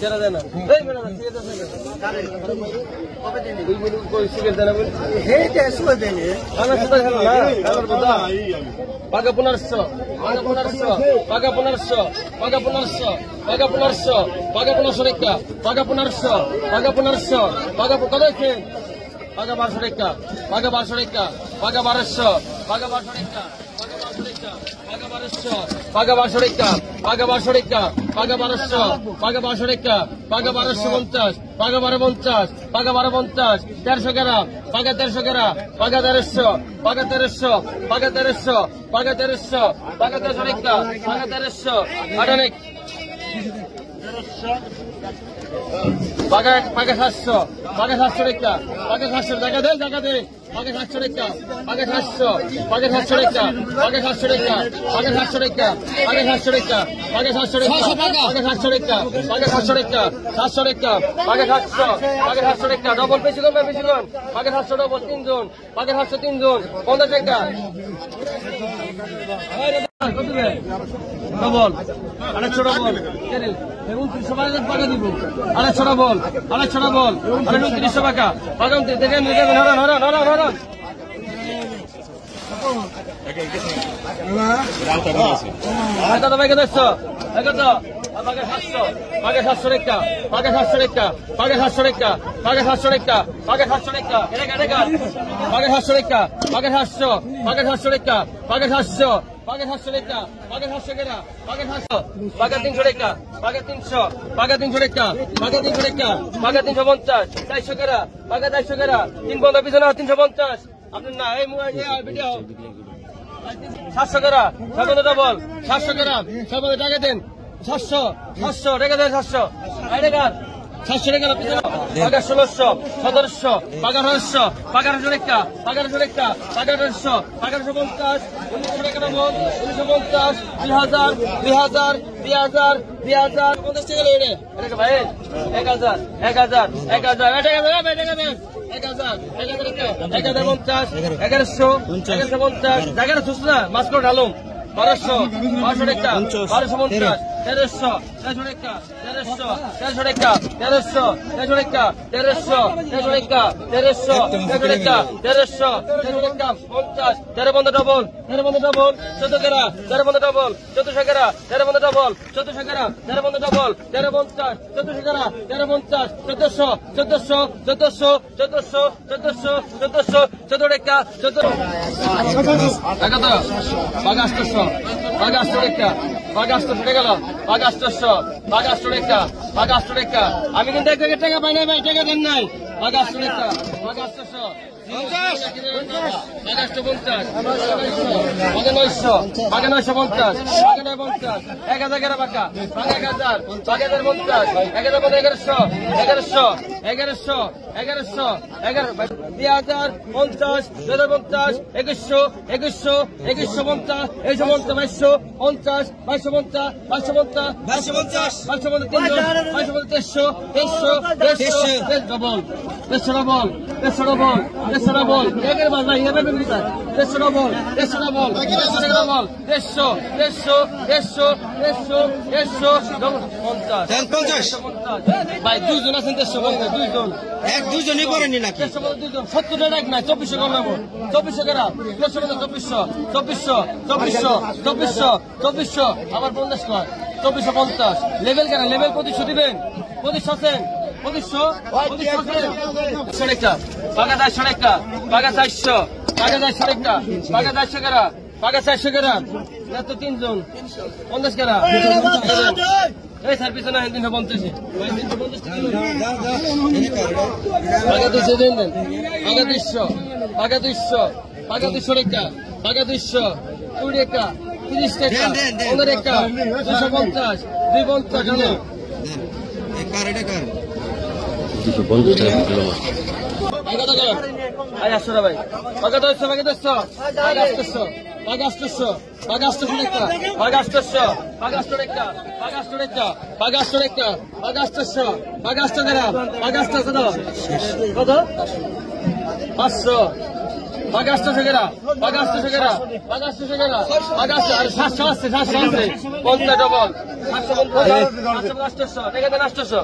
যারা দেয় না পাকা 1500 পাকা 1500 পাকা 1500 পাকা 1500 পাকা 1500 পাকা 1500 টাকা পাকা 1500 পাকা 1500 পাকা কত আছে পাকা 1200 টাকা পাকা 1200 টাকা পাকা 1200 পাকা 1200 টাকা পাকা 1200 পাকা 1200 টাকা পাকা 1200 টাকা পাকা 1200 পাকা 1200 টাকা পাকা 1250 পাকা 1250 পাকা 1250 1300 গ্রাম পাকা 1300 গ্রাম পাকা 1300 পাকা 1300 পাকা 1300 পাকা 1300 পাকা 1300 টাকা পাকা 1300 আটানিক পাকা 700 পাকা 700 টাকা পাকা 700 টাকা দে পাকা 700 টাকা পাকা 700 পাকা 700 টাকা পাকা 700 টাকা পাকা 700 টাকা পাকা 700 টাকা পাকা 700 টাকা পাকা 700 টাকা পাকা 700 টাকা 700 টাকা পাকা 700 পাকা 700 টাকা ডবল বেশি কোন পাকা 700 ডবল 3 জন পাকা 700 3 জন 50 টাকা ডবল 800 ডবল 2900 টাকা দিব 800 ডবল 800 ডবল 2900 টাকা পাকা দেখেন হরান দাদা ভাই কত কত পাকা 700 পাকা 700 টাকা পাকা 700 টাকা পাকা 700 টাকা পাকা 700 টাকা পাকা 700 টাকা পাকা 700 টাকা পাকা 700 পাকা 700 টাকা পাকা 700 পাকা 700 টাকা পাকা 700 টাকা পাকা 700 পাকা 300 টাকা পাকা 300 পাকা 300 টাকা পাকা 300 টাকা পাকা 350 400 টাকা পাকা 400 টাকা 3 বন্ধ পিছনে 350 আপনার না এই ভিডিও 700 টাকা 700 ডবল 700 গ্রাম 700 টাকা দেন 700 টাকা দেন 700 টাকা 700 টাকা পাকা 1600 1700 পাকা 1800 পাকা 1800 টাকা পাকা 1800 টাকা পাকা 1800 পাকা 1850 1900 টাকা ডবল 1950 2000 2000 2000 2000 50 টাকা লেড়ে এটা ভাই 1000 1000 1000 এটা দেন 1000 1050 1100 1150 জায়গাটা সুস্থ না মাস্ক ঢালুম 1200 টাকা 1250 1300 টাকা 1300 টাকা 1300 টাকা 1300 টাকা 1300 টাকা 1300 টাকা 50 13 বন্ধ ডবল 14 টাকা 13 বন্ধ ডবল 1400 টাকা 13 বন্ধ ডবল 1400 টাকা 13 বন্ধ ডবল 13 50 1400 টাকা 13 50 1400 টাকা 14 টাকা পাকা 800 পাকা 800 টাকা পাকা 800 টাকা গেল পাকা 800 পাকা 800 টাকা পাকা 800 টাকা আমি কিন্তু এক টাকা পাই না ভাই টাকা দেন নাই পাকা 800 টাকা পাকা 800 পাকা 850 পাকা 900 পাকা 950 পাকা 950 1000 টাকা পাকা পাকা 1000 পাকা 1050 1100 1100 2000 50 2050 2100 2150 2250 ডবল 300 ডবল একের বাস ভাই এবার বিক্রিতা 300 ডবল 150 ভাই দুইজন আছেন 300 বলতে দুইজন দুইজনই করেনি নাকি 200 70 টাকা এক নাই 2400 কম নেবো 2400 টাকা 2400 আবার 50 কর 2450 লেভেল কেন লেভেল 2500 দিবেন 2500 আছেন 2500 টাকা পাকা 400 টাকা পাকা 400 পাকা 400 টাকা পাকা 400 টাকা পাকা 400 টাকা না তো 3 জন 50 টাকা এই স্যার পিছনে 350 পাকা 200 দেন পাকা 200 পাকা 200 পাকা 200 টাকা পাকা 200 20 টাকা 30 টাকা 15 টাকা 250 250 জানো টাকা 250 টাকা ভাই 800 ভাই পাকা 200 পাকা 200 পাকা 800 পাকা 800 পাকা 800 টাকা পাকা 800 পাকা 800 টাকা পাকা 800 টাকা পাকা 800 টাকা পাকা 800 পাকা 800 টাকা পাকা 800 কত 500 বাঘে 800 কেরা, বাঘে 800 কেরা, বাঘে 800 কেরা, বাঘে 700 আসছে, 700 আসছে, 50 ডবল, 750, 800, 800, টাকা দেন 800।